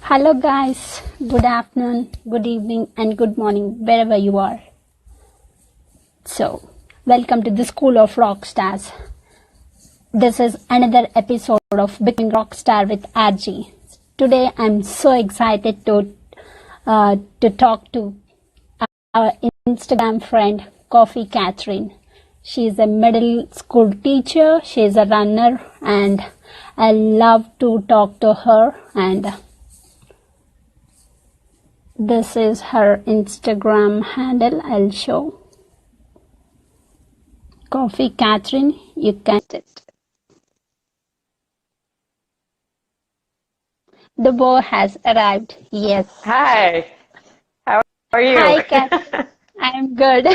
Hello, guys. Good afternoon, good evening, and good morning, wherever you are. So, welcome to the School of Rockstars. This is another episode of Becoming Rockstar with RG. Today, I'm so excited to talk to our Instagram friend, Coffee Catherine. She's a middle school teacher. She's a runner, and I love to talk to her. And this is her Instagram handle. I'll show. Coffee Catherine, you can it. The bow has arrived. Yes. Hi, how are you? Hi, Kat. I'm good.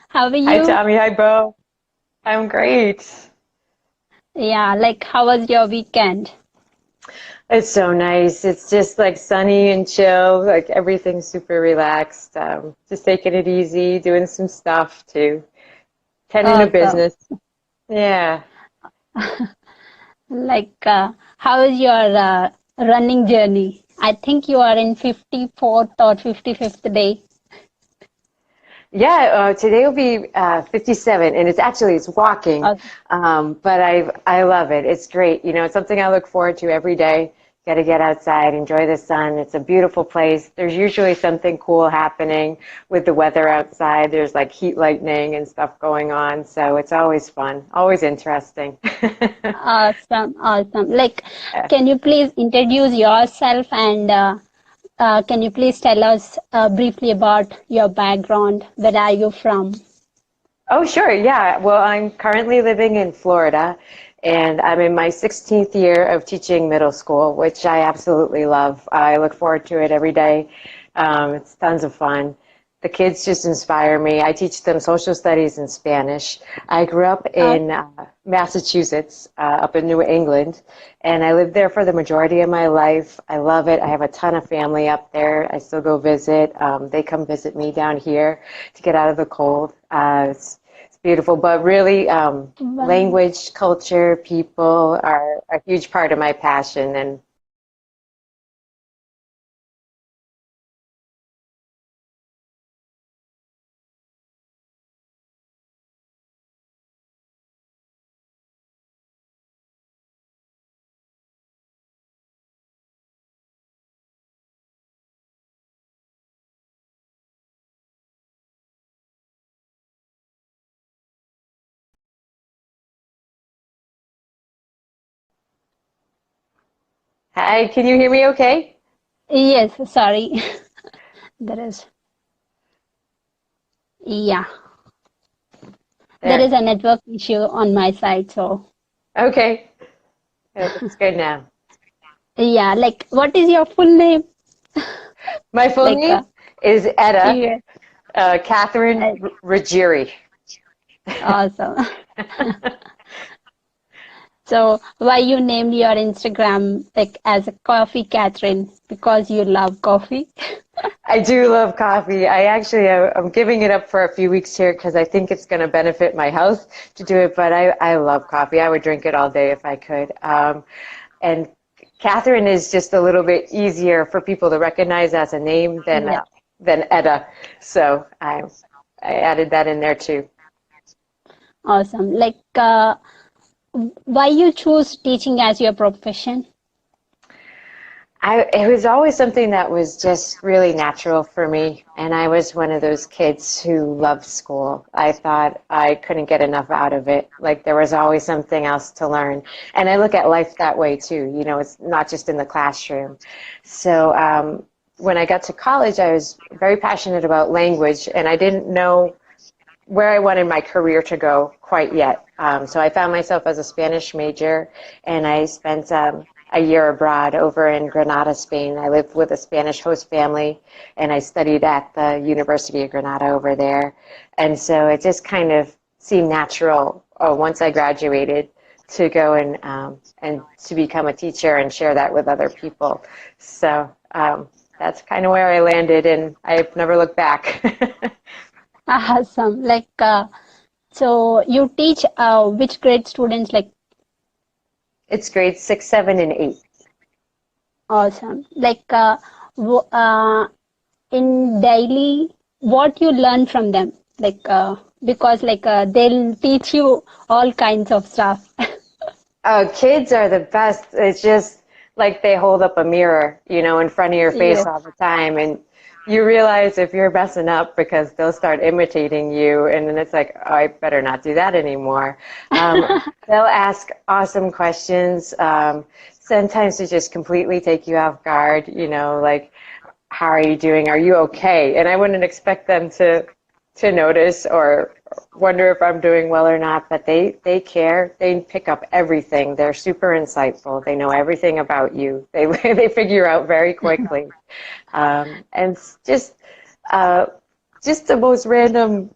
How are Hi, you? Tommy. Hi, Bo. I'm great. Yeah, how was your weekend? It's so nice. It's just like sunny and chill, like everything's super relaxed. Just taking it easy, doing some stuff too, tending to Awesome. business. Yeah. How is your running journey? I think you are in 54th or 55th day. Yeah, today will be 57, and it's walking, Uh, but I love it. It's great. You know, it's something I look forward to every day. Got to get outside, enjoy the sun. It's a beautiful place. There's usually something cool happening with the weather outside. There's like heat lightning and stuff going on, so it's always fun, always interesting. Awesome, awesome. Can you please introduce yourself and can you please tell us briefly about your background? Where are you from? Oh, sure. Yeah. Well, I'm currently living in Florida, and I'm in my 16th year of teaching middle school, which I absolutely love. I look forward to it every day. It's tons of fun. The kids just inspire me. I teach them social studies and Spanish. I grew up Uh, in Massachusetts, up in New England, and I lived there for the majority of my life. I love it. I have a ton of family up there. I still go visit. They come visit me down here to get out of the cold. It's beautiful, but really, well, language, culture, people are a huge part of my passion, and hi, can you hear me okay? yes, sorry. There is, yeah, there is There. a network issue on my side. So, Okay. It's good now. yeah, what is your full name? My full Like, name is Eda yeah, Katherine uh, Ruggieri. awesome. So, why you named your Instagram as a Coffee Catherine? Because you love coffee? I do love coffee. I'm giving it up for a few weeks here because I think it's going to benefit my health to do it, but I love coffee. I would drink it all day if I could. And Catherine is just a little bit easier for people to recognize as a name Yeah, than Etta. So I added that in there too. awesome. Why you choose teaching as your profession? It was always something that was just really natural for me, and I was one of those kids who loved school. I thought I couldn't get enough out of it. Like there was always something else to learn, and I look at life that way too. You know, it's not just in the classroom. So when I got to college, I was very passionate about language, and I didn't know where I wanted my career to go quite yet. So I found myself as a Spanish major, and I spent a year abroad over in Granada, Spain. I lived with a Spanish host family, and I studied at the University of Granada over there. And so it just kind of seemed natural once I graduated to go and to become a teacher and share that with other people. So that's kind of where I landed, and I've never looked back. Awesome. So you teach which grade students? It's grades 6, 7, and 8. Awesome. In daily, what you learn from them? Because they'll teach you all kinds of stuff. Oh, kids are the best. It's just like they hold up a mirror, in front of your face Yes. all the time. And you realize if you're messing up because they'll start imitating you. And then it's like, oh, I better not do that anymore. They'll ask awesome questions. Sometimes to just completely take you off guard, like, how are you doing? Are you okay? And I wouldn't expect them to notice or wonder if I'm doing well or not, but they care. They pick up everything. They're super insightful. They know everything about you. They figure out very quickly. And it's just the most random,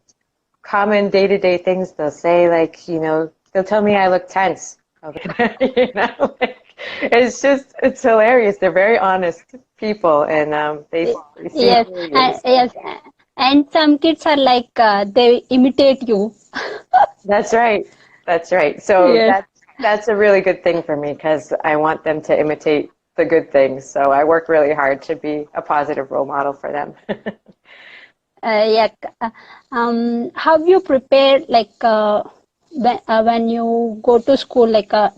common day-to-day things they'll say, like, they'll tell me I look tense. It's hilarious. They're very honest people, and they seem Yes, really yes, innocent. and some kids are they imitate you. That's right. That's right. So Yes. that's a really good thing for me because I want them to imitate the good things. So I work really hard to be a positive role model for them. Yeah. How you prepare when you go to school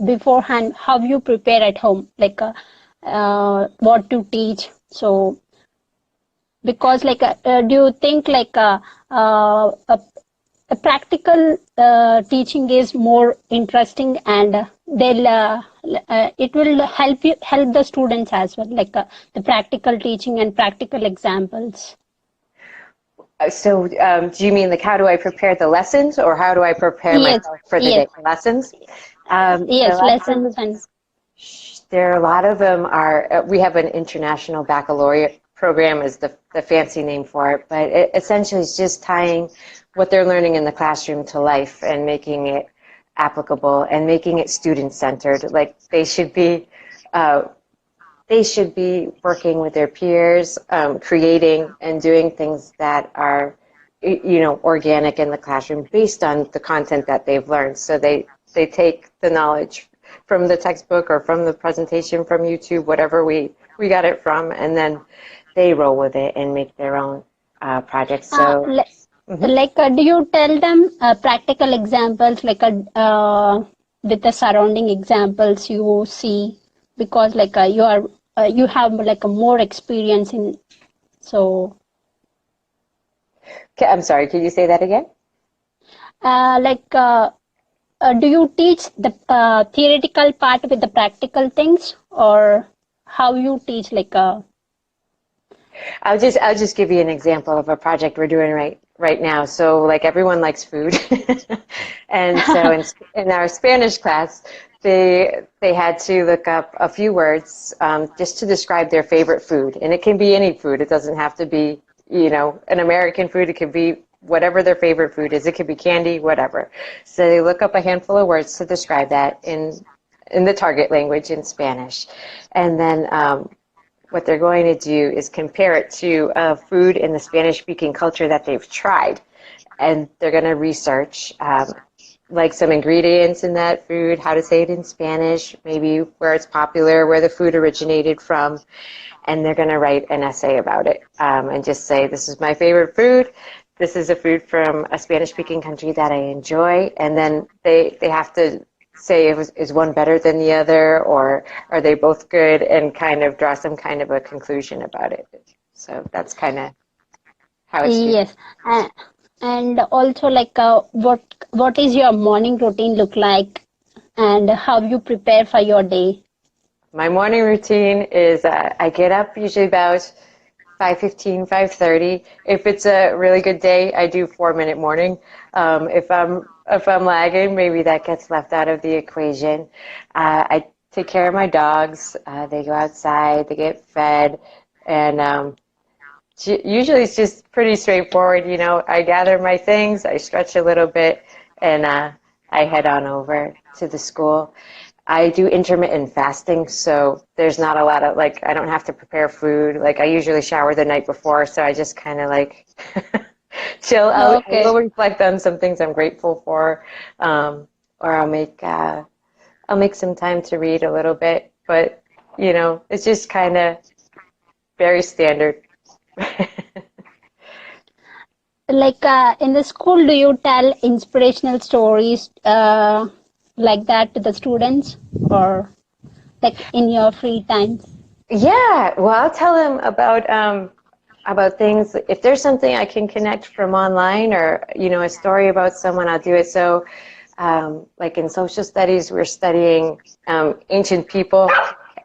beforehand? How you prepare at home what to teach? So because do you think a practical teaching is more interesting and they'll it will help the students as well the practical teaching and practical examples. So do you mean like how do I prepare the lessons or how do I prepare Yes, myself for the yes, day? Lessons? The yes, lessons lessons, and there are a lot of them are, we have an international baccalaureate program is the fancy name for it, but it essentially is just tying what they're learning in the classroom to life and making it applicable and making it student-centered. Like uh, they should be working with their peers, creating and doing things that are, organic in the classroom based on the content that they've learned. So they take the knowledge from the textbook or from the presentation from YouTube, whatever we got it from, and then they roll with it and make their own projects. uh, So, le- mhm. do you tell them practical examples with the surrounding examples you see because you have like a more experience in so I'm sorry, could you say that again? uh, like do you teach the theoretical part with the practical things or how you teach I'll just give you an example of a project we're doing right now. So like everyone likes food, and so in our Spanish class, they had to look up a few words just to describe their favorite food, and it can be any food. It doesn't have to be an American food. It could be whatever their favorite food is. It could be candy, whatever. So they look up a handful of words to describe that in the target language in Spanish, and then what they're going to do is compare it to a food in the Spanish-speaking culture that they've tried. And they're going to research like some ingredients in that food, how to say it in Spanish, maybe where it's popular, where the food originated from, and they're going to write an essay about it and just say, this is my favorite food. This is a food from a Spanish-speaking country that I enjoy. And then they have to say, is one better than the other, or are they both good, and kind of draw some kind of a conclusion about it. So that's kind of how it's doing. yes and also what is your morning routine look like and how you prepare for your day. My morning routine is I get up usually about 5:15, 5:30. If it's a really good day, I do 4-minute morning. If I'm lagging, maybe that gets left out of the equation. I take care of my dogs. They go outside, they get fed, and usually it's just pretty straightforward. I gather my things, I stretch a little bit, and I head on over to the school. I do intermittent fasting, so there's not a lot of, I don't have to prepare food. I usually shower the night before, so I just kind of chill. I Okay. will reflect on some things I'm grateful for, or I'll make some time to read a little bit. But you know, it's just kind of very standard. Like in the school, do you tell inspirational stories like that to the students, or like in your free time? Yeah, well, I'll tell them about things. If there's something I can connect from online, or you know, a story about someone, I'll do it. So, like in social studies, we're studying ancient people,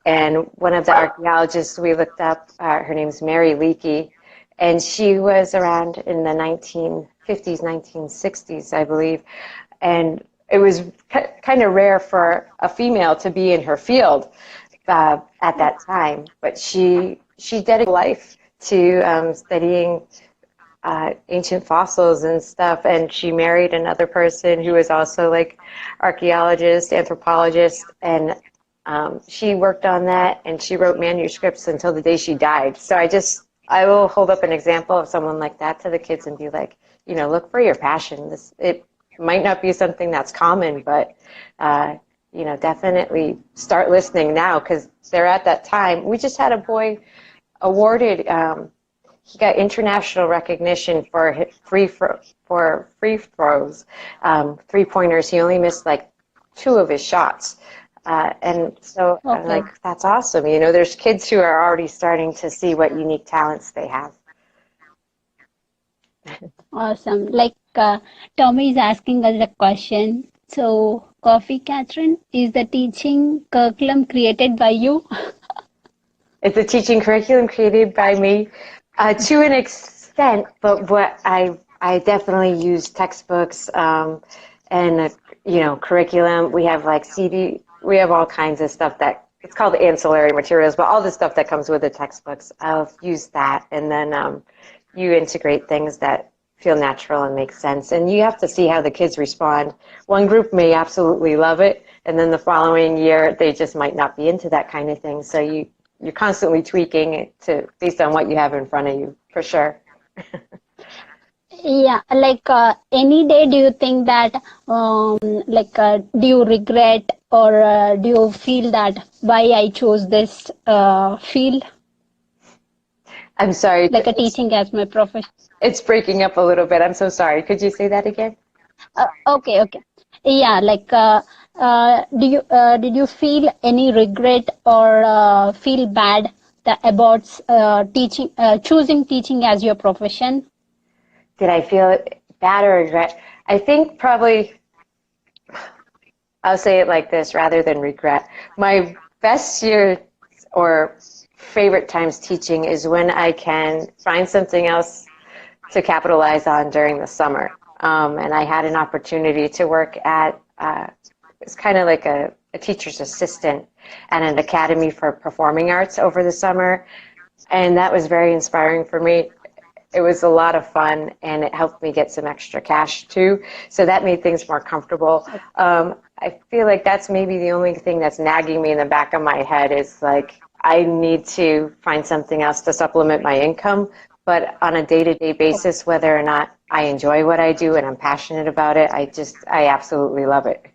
and one of the archaeologists we looked up, her name's Mary Leakey, and she was around in the 1950s, 1960s, I believe, and it was kind of rare for a female to be in her field at that time, but she dedicated life to studying ancient fossils and stuff, and she married another person who was also like archaeologist, anthropologist, and she worked on that, and she wrote manuscripts until the day she died. So I will hold up an example of someone like that to the kids and be like, you know, look for your passion. It might not be something that's common, but you know, definitely start listening now, because they're at that time. We just had a boy awarded. He got international recognition for free throws, 3-pointers. He only missed like 2 of his shots. And so I'm Okay. like, that's awesome. You know, there's kids who are already starting to see what unique talents they have. Awesome. Like Tommy is asking us a question. So, Coffee Catherine, is the teaching curriculum created by you? It's a teaching curriculum created by me to an extent, but what I definitely use textbooks and you know, curriculum. We have like we have all kinds of stuff that it's called ancillary materials, but all the stuff that comes with the textbooks, I'll use that, and then you integrate things that feel natural and make sense, and you have to see how the kids respond. One group may absolutely love it, and then the following year they just might not be into that kind of thing. So you're constantly tweaking it based on what you have in front of you, for sure. Yeah, like any day, do you think that, do you regret, or do you feel that why I chose this field, I'm sorry, like a teaching as my profession? it's breaking up a little bit. I'm so sorry. Could you say that again? Okay. Yeah, like did you feel any regret, or feel bad about teaching, choosing teaching as your profession? Did I feel bad or regret? I think probably I'll say it like this rather than regret. My best year or favorite times teaching is when I can find something else to capitalize on during the summer. And I had an opportunity to work at, it's kind of like a teacher's assistant at an academy for performing arts over the summer. And that was very inspiring for me. It was a lot of fun, and it helped me get some extra cash too. So that made things more comfortable. I feel like that's maybe the only thing that's nagging me in the back of my head is like, I need to find something else to supplement my income. But on a day-to-day basis, whether or not I enjoy what I do and I'm passionate about it, I absolutely love it.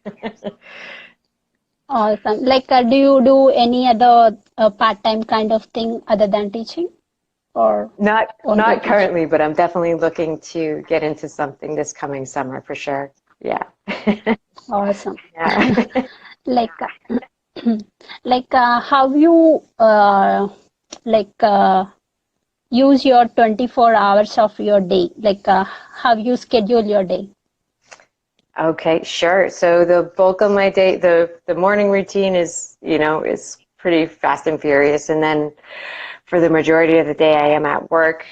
Awesome. Like, do you do any other part-time kind of thing other than teaching, or only Not teaching? currently, but I'm definitely looking to get into something this coming summer for sure. Yeah. Awesome. Yeah. Like, like how you like use your 24 hours of your day? Like, how you schedule your day? Okay, sure. So the bulk of my day, the morning routine is, you know, is pretty fast and furious, and then for the majority of the day, I am at work.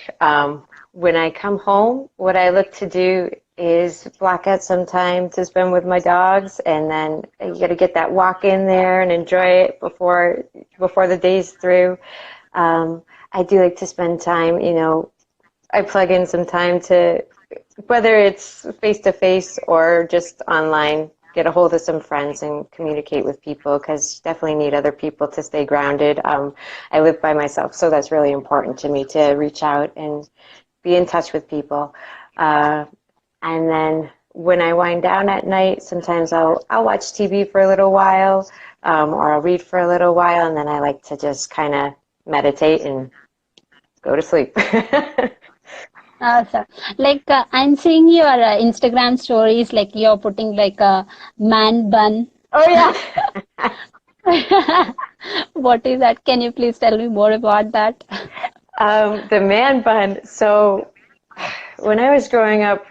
When I come home, what I look to do is block out some time to spend with my dogs, and then you got to get that walk in there and enjoy it before the day's through. I do like to spend time, you know, I plug in some time to, whether it's face to face or just online, get a hold of some friends and communicate with people, because you definitely need other people to stay grounded. I live by myself, so that's really important to me, to reach out and be in touch with people. And then when I wind down at night, sometimes I'll watch TV for a little while. or I'll read for a little while, and then I like to just kind of meditate and go to sleep. Awesome. Like I'm seeing your Instagram stories, like you're putting like a man bun. Oh yeah. What is that? Can you please tell me more about that? The man bun. So when I was growing up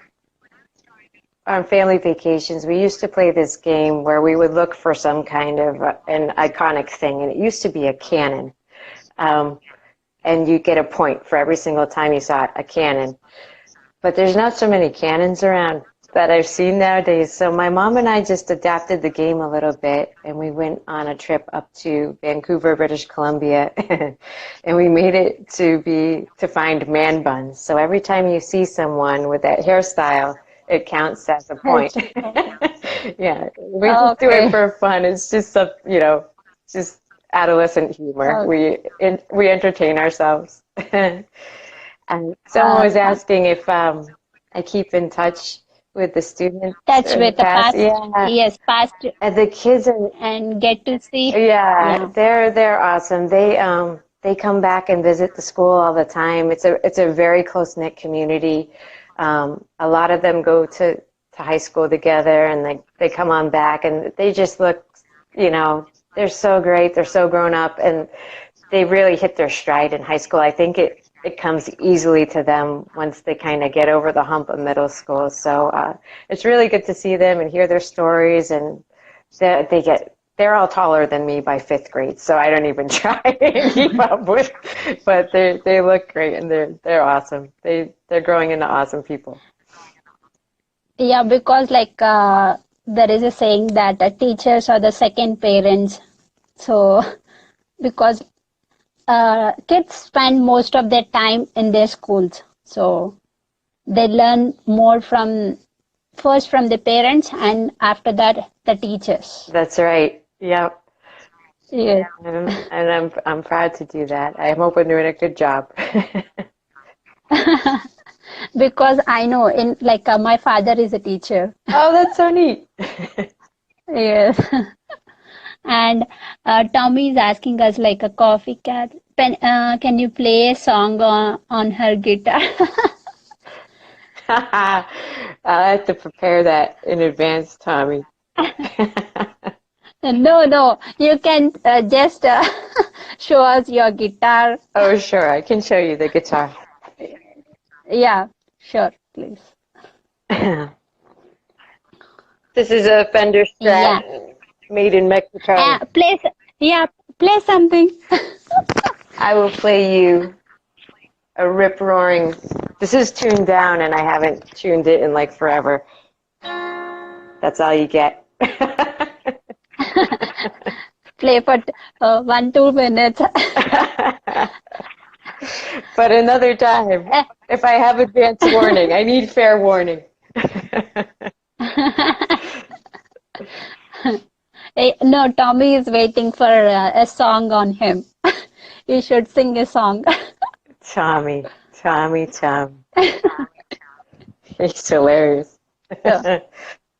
on family vacations, we used to play this game where we would look for some kind of an iconic thing, and it used to be a cannon. Um, and you get a point for every single time you saw a cannon. But there's not so many cannons around that I've seen nowadays. So my mom and I just adapted the game a little bit, and we went on a trip up to Vancouver, British Columbia, and we made it to find man buns. So every time you see someone with that hairstyle, it counts as a point. Yeah, we just do it Okay. for fun. It's just just adolescent humor. Okay. We entertain ourselves. And someone was Awesome. asking if I keep in touch with the students Touch in the with the past. past, Yeah, yes, past, and the kids are, and get to see. yeah, Yeah. they're awesome. They come back and visit the school all the time. It's a very close-knit community. A lot of them go to high school together, and they come on back, and they just look, they're so great. They're so grown up, and they really hit their stride in high school. I think it comes easily to them once they kind of get over the hump of middle school. So it's really good to see them and hear their stories, and they're all taller than me by fifth grade, so I don't even try and keep up with. But they look great, and they're awesome. They're growing into awesome people. Yeah, because like there is a saying that teachers are the second parents. So because kids spend most of their time in their schools, so they learn more from first from the parents and after that the teachers. That's right. Yep. Yes. And I'm proud to do that. I hope I'm doing a good job. Because I know in like my father is a teacher. Oh, that's so neat. Yes. And Tommy is asking us like a coffee cat. Can you play a song on her guitar? I have to prepare that in advance, Tommy. No, no. You can just show us your guitar. Oh, sure, I can show you the guitar. Yeah, sure, please. This is a Fender Yeah. Strat made in Mexico. Play. Yeah, play something. I will play you a rip-roaring. This is tuned down, and I haven't tuned it in like forever. That's all you get. Play for 1-2 minutes. But another time, if I have advance warning, I need fair warning. No, Tommy is waiting for a song on him. You should sing a song. Tommy, Tommy, Tom. He's hilarious.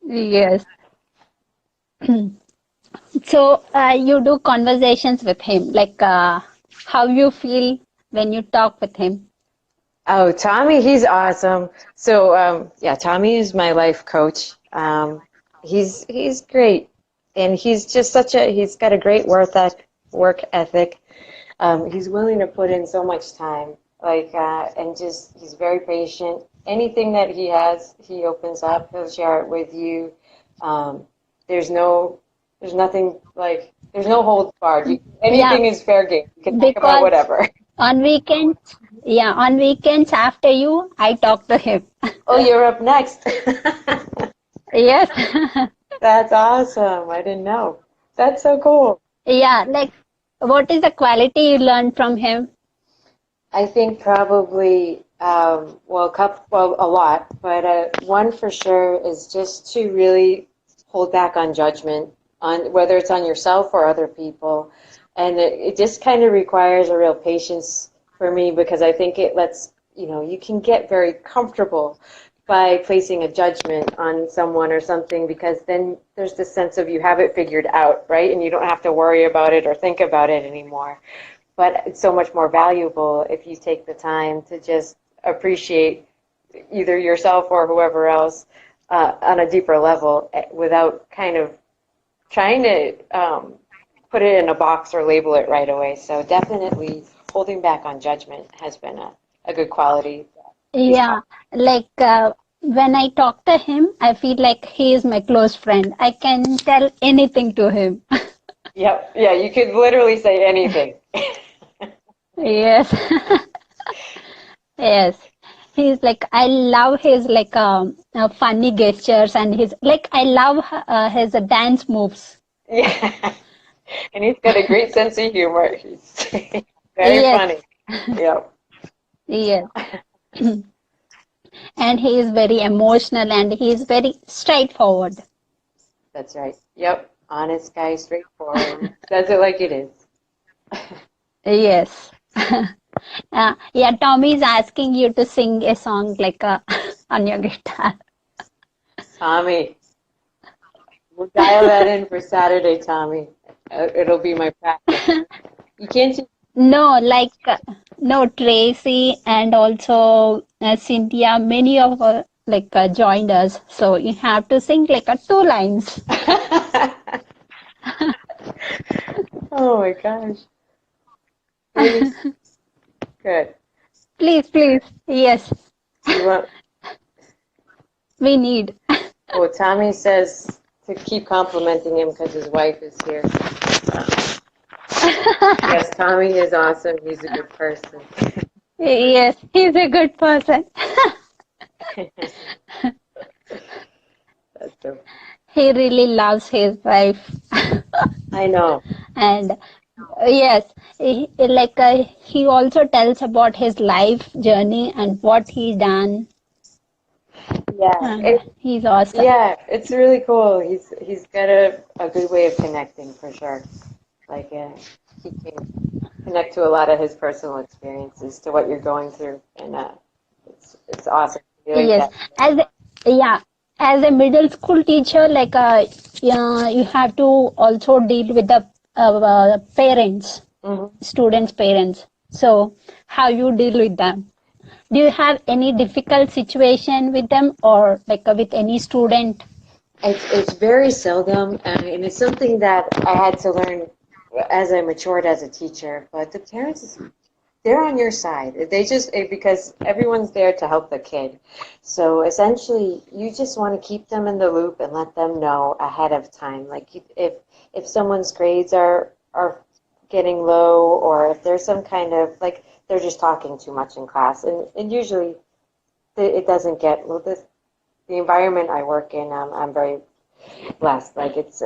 Yes. So you do conversations with him, like how you feel when you talk with him. Oh, Tommy, he's awesome. So, yeah, Tommy is my life coach. He's great, and he's just he's got a great work ethic. He's willing to put in so much time, and just he's very patient. Anything that he has, he opens up. He'll share it with you. Um, there's no, there's nothing there's no holds barred. Yeah, Anything is fair game. You can talk about because whatever. on weekends, yeah, on weekends after you, I talk to him. Oh, you're up next. Yes. That's awesome. I didn't know. That's so cool. Yeah, like what is the quality you learned from him? I think probably, a lot, but one for sure is just to really hold back on judgment, on whether it's on yourself or other people. And it just kind of requires a real patience for me, because I think it lets, you can get very comfortable by placing a judgment on someone or something, because then there's this sense of you have it figured out, right? And you don't have to worry about it or think about it anymore. But it's so much more valuable if you take the time to just appreciate either yourself or whoever else on a deeper level without kind of trying to put it in a box or label it right away. So definitely holding back on judgment has been a good quality. Yeah, like when I talk to him, I feel like he is my close friend. I can tell anything to him. Yep. Yeah, you could literally say anything. Yes. Yes. He's like, I love his like funny gestures and his like I love his dance moves. Yeah. And he's got a great sense of humor. He's very Yes. funny. Yep. Yes. And he is very emotional and he is very straightforward. That's right. Yep. Honest guy, straightforward. Says it like it is. Yes. Yeah, Tommy is asking you to sing a song like on your guitar. Tommy, we'll dial that in for Saturday, Tommy. It'll be my practice. You can't see. No, like no, Tracy and also Cynthia, many of like joined us. So you have to sing like two lines. Oh my gosh. Really good. Please, please. Yes, You want, we need. oh, Tommy says to keep complimenting him because his wife is here. Yes, Tommy is awesome. He's a good person. Yes, he's a good person. That's so. He really loves his wife. I know. And yes, he also tells about his life journey and what he done. Yeah. And he's awesome. Yeah, it's really cool. He's got a good way of connecting for sure. Like he can connect to a lot of his personal experiences to what you're going through, and it's awesome. You like Yes, that. as yeah, as a middle school teacher, like yeah, you have to also deal with the parents, Hmm. students' parents. So how you deal with them? Do you have any difficult situation with them or like with any student? It's very seldom, and it's something that I had to learn as I matured as a teacher. But the parents, they're on your side. They just because everyone's there to help the kid. So essentially, you just want to keep them in the loop and let them know ahead of time. Like if someone's grades are getting low, or if there's some kind of like they're just talking too much in class, and usually it doesn't get well. The environment I work in, I'm very blessed. Like it's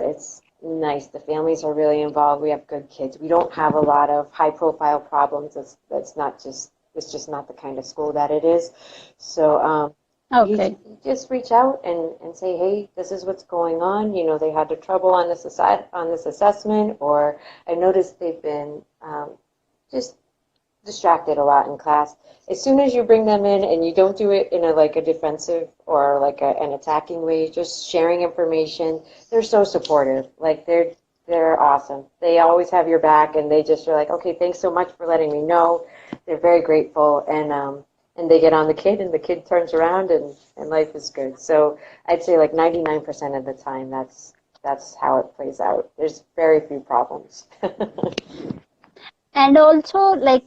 nice. The families are really involved. We have good kids. We don't have a lot of high profile problems. That's not just it's just not the kind of school that it is. So Okay. you just reach out and say, hey, this is what's going on. You know, they had the trouble on this assessment, or I noticed they've been just distracted a lot in class. As soon as you bring them in and you don't do it in a defensive or like an attacking way, just sharing information, they're so supportive. Like they're awesome. They always have your back, and they just are like, okay, thanks so much for letting me know. They're very grateful, and they get on the kid, and the kid turns around, and life is good. So I'd say like 99% of the time, that's how it plays out. There's very few problems. And also, like,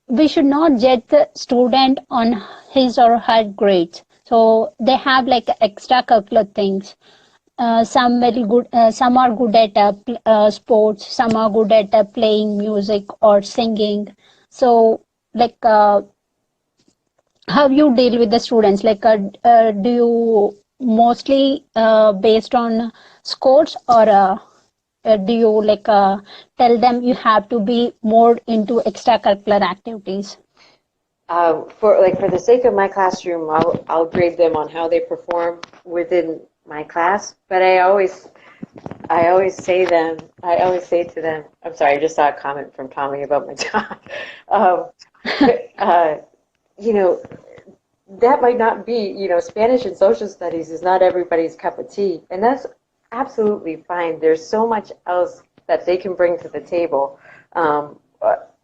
we should not judge the student on his or her grades. So they have like extracurricular things. Some are good at sports. Some are good at playing music or singing. So, like, how you deal with the students? Like, do you mostly based on scores or do you like tell them you have to be more into extracurricular activities? For the sake of my classroom, I'll grade them on how they perform within my class. But I always say to them, I'm sorry, I just saw a comment from Tommy about my dog. Um, uh, you know, that might not be, Spanish and social studies is not everybody's cup of tea, and that's absolutely fine. There's so much else that they can bring to the table.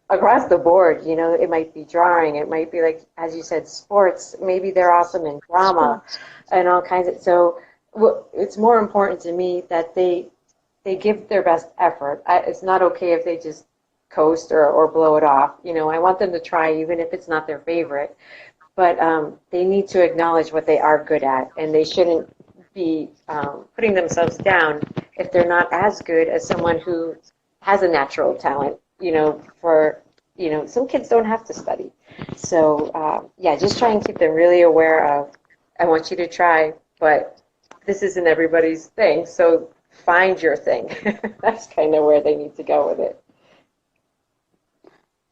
Across the board, it might be drawing, it might be like, as you said, sports. Maybe they're awesome in drama Sports. and all kinds of. So it's more important to me that they give their best effort. It's not okay if they just coast or blow it off. I want them to try even if it's not their favorite. But they need to acknowledge what they are good at, and they shouldn't be putting themselves down if they're not as good as someone who has a natural talent. Some kids don't have to study. So, yeah, just try and keep them really aware of, I want you to try, but this isn't everybody's thing, so find your thing. That's kind of where they need to go with it.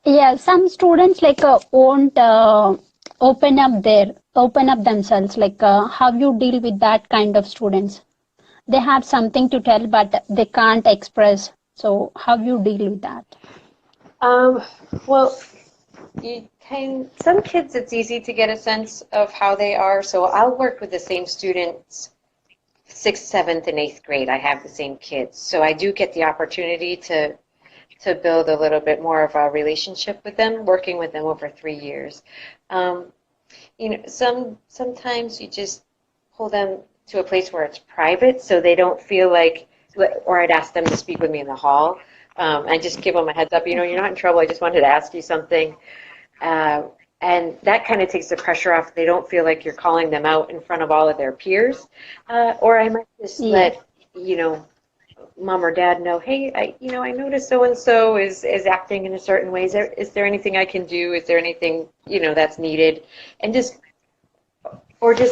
Yeah, some students won't open up themselves. How you deal with that kind of students? They have something to tell, but they can't express. So how you deal with that? Well, some kids, it's easy to get a sense of how they are. So I'll work with the same students, 6th, 7th, and 8th grade. I have the same kids. So I do get the opportunity to build a little bit more of a relationship with them, working with them over 3 years. Sometimes you just pull them to a place where it's private so they don't feel like, or I'd ask them to speak with me in the hall. And just give them a heads up, you're not in trouble. I just wanted to ask you something. And that kind of takes the pressure off. They don't feel like you're calling them out in front of all of their peers. Or I might just let, mom or dad know, hey, I noticed so-and-so is acting in a certain way. Is there anything I can do? Is there anything, that's needed? And just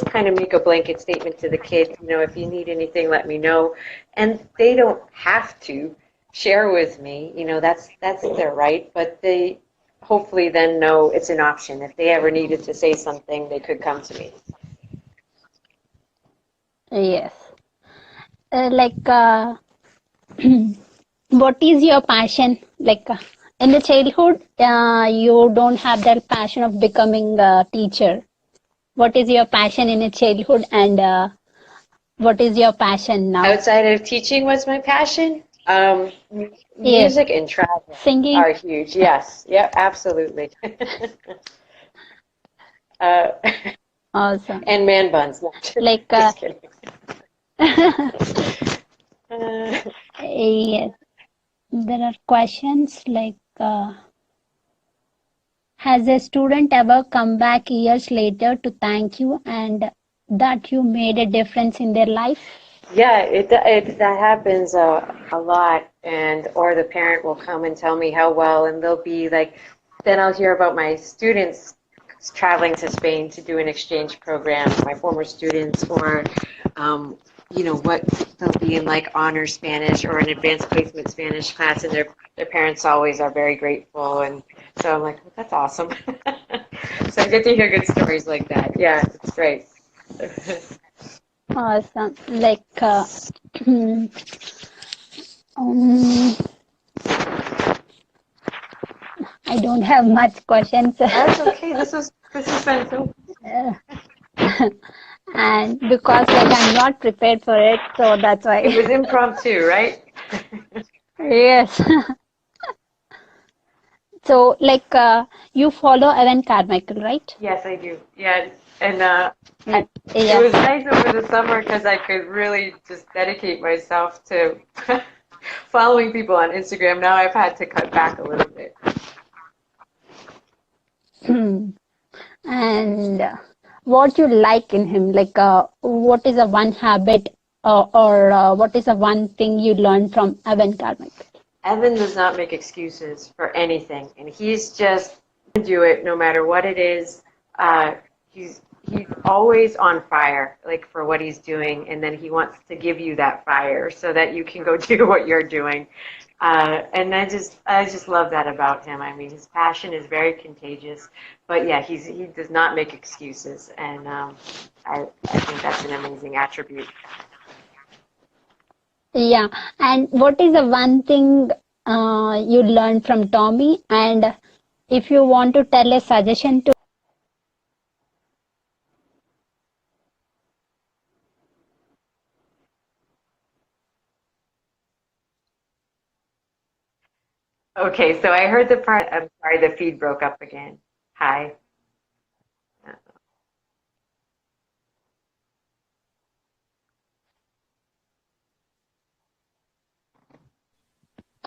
kind of make a blanket statement to the kids, if you need anything, let me know. And they don't have to share with me, that's their right, but they hopefully then know it's an option. If they ever needed to say something, they could come to me. Yes. What is your passion? In the childhood, you don't have that passion of becoming a teacher. What is your passion in your childhood, and what is your passion now? Outside of teaching, what's my passion? Yes. Music and travel Singing. are huge. Yes. Yeah, absolutely. Awesome. And man buns. No, just kidding. Yes. There are questions has a student ever come back years later to thank you and that you made a difference in their life? Yeah, that happens a lot, or the parent will come and tell me how well, and they'll be like, then I'll hear about my students traveling to Spain to do an exchange program, my former students, or what they'll be in like honor Spanish or an advanced placement Spanish class, and their parents always are very grateful, and so I'm like, well, that's awesome. So I get to hear good stories like that. Yeah, it's great. Awesome. I don't have much questions. That's okay. This is fun too. And because I'm not prepared for it, so that's why. It was impromptu, right? Yes. So you follow Evan Carmichael, right? Yes, I do. Yeah, and Yeah. it was nice over the summer because I could really just dedicate myself to following people on Instagram. Now I've had to cut back a little bit. And what you like in him? What is a one habit or what is a one thing you learned from Evan Carmichael? Evan does not make excuses for anything, and he's just going to do it no matter what it is. He's always on fire, like for what he's doing, and then he wants to give you that fire so that you can go do what you're doing. And I just love that about him. I mean, his passion is very contagious, but yeah, he does not make excuses, and I think that's an amazing attribute. Yeah, and what is the one thing you learned from Tommy? And if you want to tell a suggestion to Okay, so I heard the part. I'm sorry, the feed broke up again. Hi.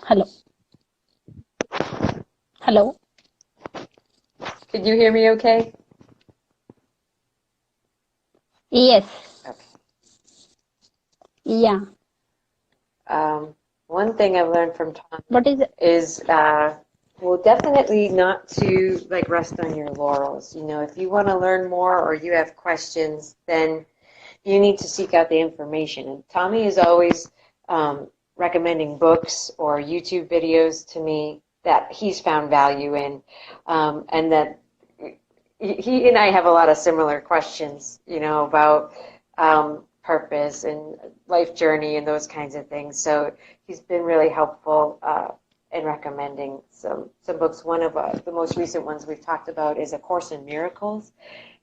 Hello. Hello. Can you hear me okay? Yes. Okay. Yeah. One thing I've learned from Tom What is it? is, well, definitely not to like rest on your laurels. You know, if you want to learn more or you have questions, then you need to seek out the information. And Tommy is always recommending books or YouTube videos to me that he's found value in, and that he and I have a lot of similar questions, you know, about purpose and life journey and those kinds of things. So he's been really helpful in recommending some books. One of the most recent ones we've talked about is A Course in Miracles,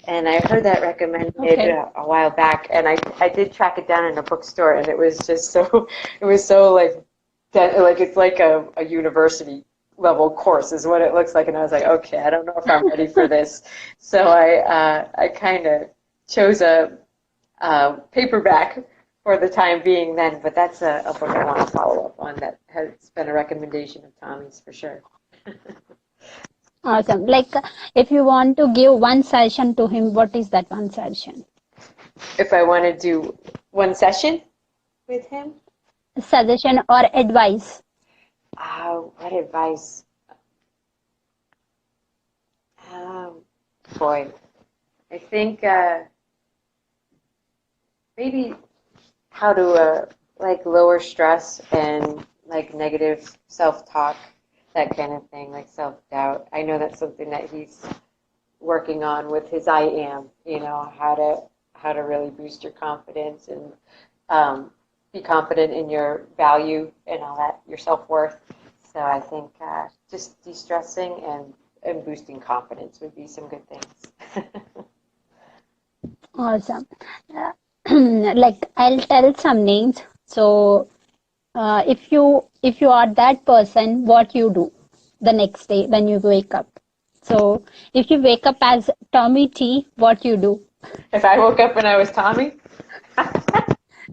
and I heard that recommended Okay. a while back, and I did track it down in a bookstore, and it was just so it was so like that, like it's like a university level course is what it looks like, and I was like, okay, I don't know if I'm ready for this, so I kind of chose a paperback for the time being then, but that's a book I want to follow up on that has been a recommendation of Tommy's for sure. Awesome. Like, if you want to give one suggestion to him, what is that one suggestion? If I want to do one session with him, Suggestion or advice? what advice? Boy, I think maybe how to like lower stress and like negative self-talk, that kind of thing, like self-doubt. I know that's something that he's working on with his I am, you know, how to really boost your confidence and be confident in your value and all that, your self-worth. So I think just de-stressing and boosting confidence would be some good things. Awesome. Like, I'll tell some names. So, if you are that person, what you do the next day when you wake up. So, if you wake up as Tommy T, what you do? If I woke up and I was Tommy,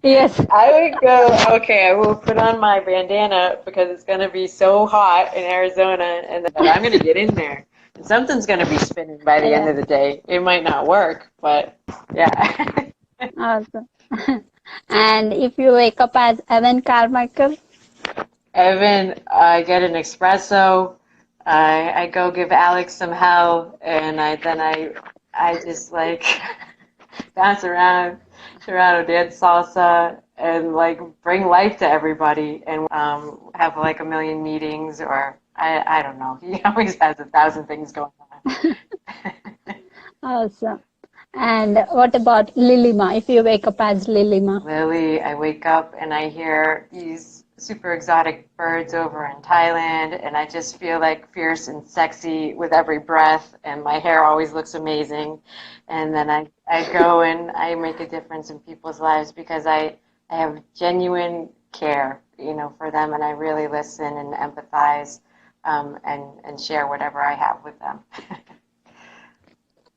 Yes. I would go, okay, I will put on my bandana because it's going to be so hot in Arizona and then I'm going to get in there. And something's going to be spinning by the end Yeah. of the day. It might not work, but yeah. Awesome. And if you wake up as Evan Carmichael, Evan, I get an espresso. I go give Alex some hell, and I just like bounce around, Toronto dance salsa, and like bring life to everybody, and have like a million meetings, or I don't know. He always has 1,000 things going on. awesome. And what about Lilima? If you wake up as Lilima, Lily, I wake up and I hear these super exotic birds over in Thailand, and I just feel like fierce and sexy with every breath, and my hair always looks amazing. And then I go and I make a difference in people's lives because I have genuine care, you know, for them, and I really listen and empathize and share whatever I have with them.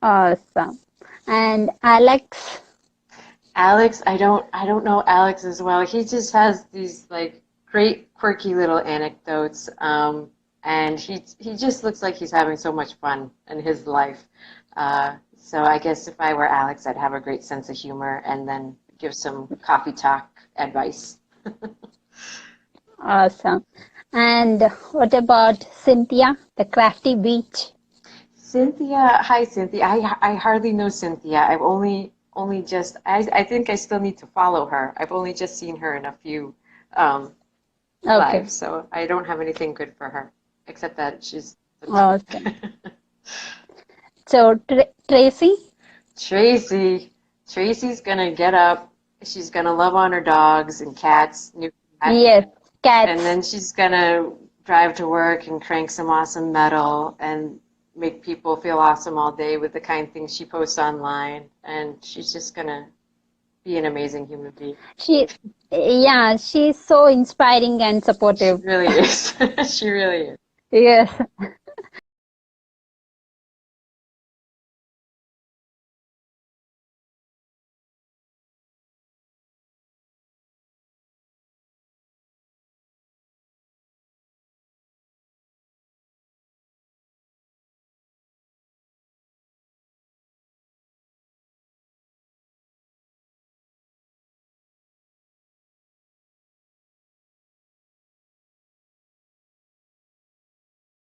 awesome. And Alex, Alex, I don't know Alex as well. He just has these like great quirky little anecdotes, and he just looks like he's having so much fun in his life. So I guess if I were Alex, I'd have a great sense of humor and then give some coffee talk advice. awesome. And what about Cynthia, the crafty beach? Cynthia, hi Cynthia. I hardly know Cynthia. I've only just I think I still need to follow her. I've only just seen her in a few um, Okay, lives, so I don't have anything good for her except that she's awesome. So Tracy, Tracy. Tracy's gonna get up. She's gonna love on her dogs and cats, new cat, yes, and cats. then she's gonna drive to work and crank some awesome metal and make people feel awesome all day with the kind things she posts online. And she's just gonna be an amazing human being. She, yeah, she's so inspiring and She supportive. really is. She really is. Yes.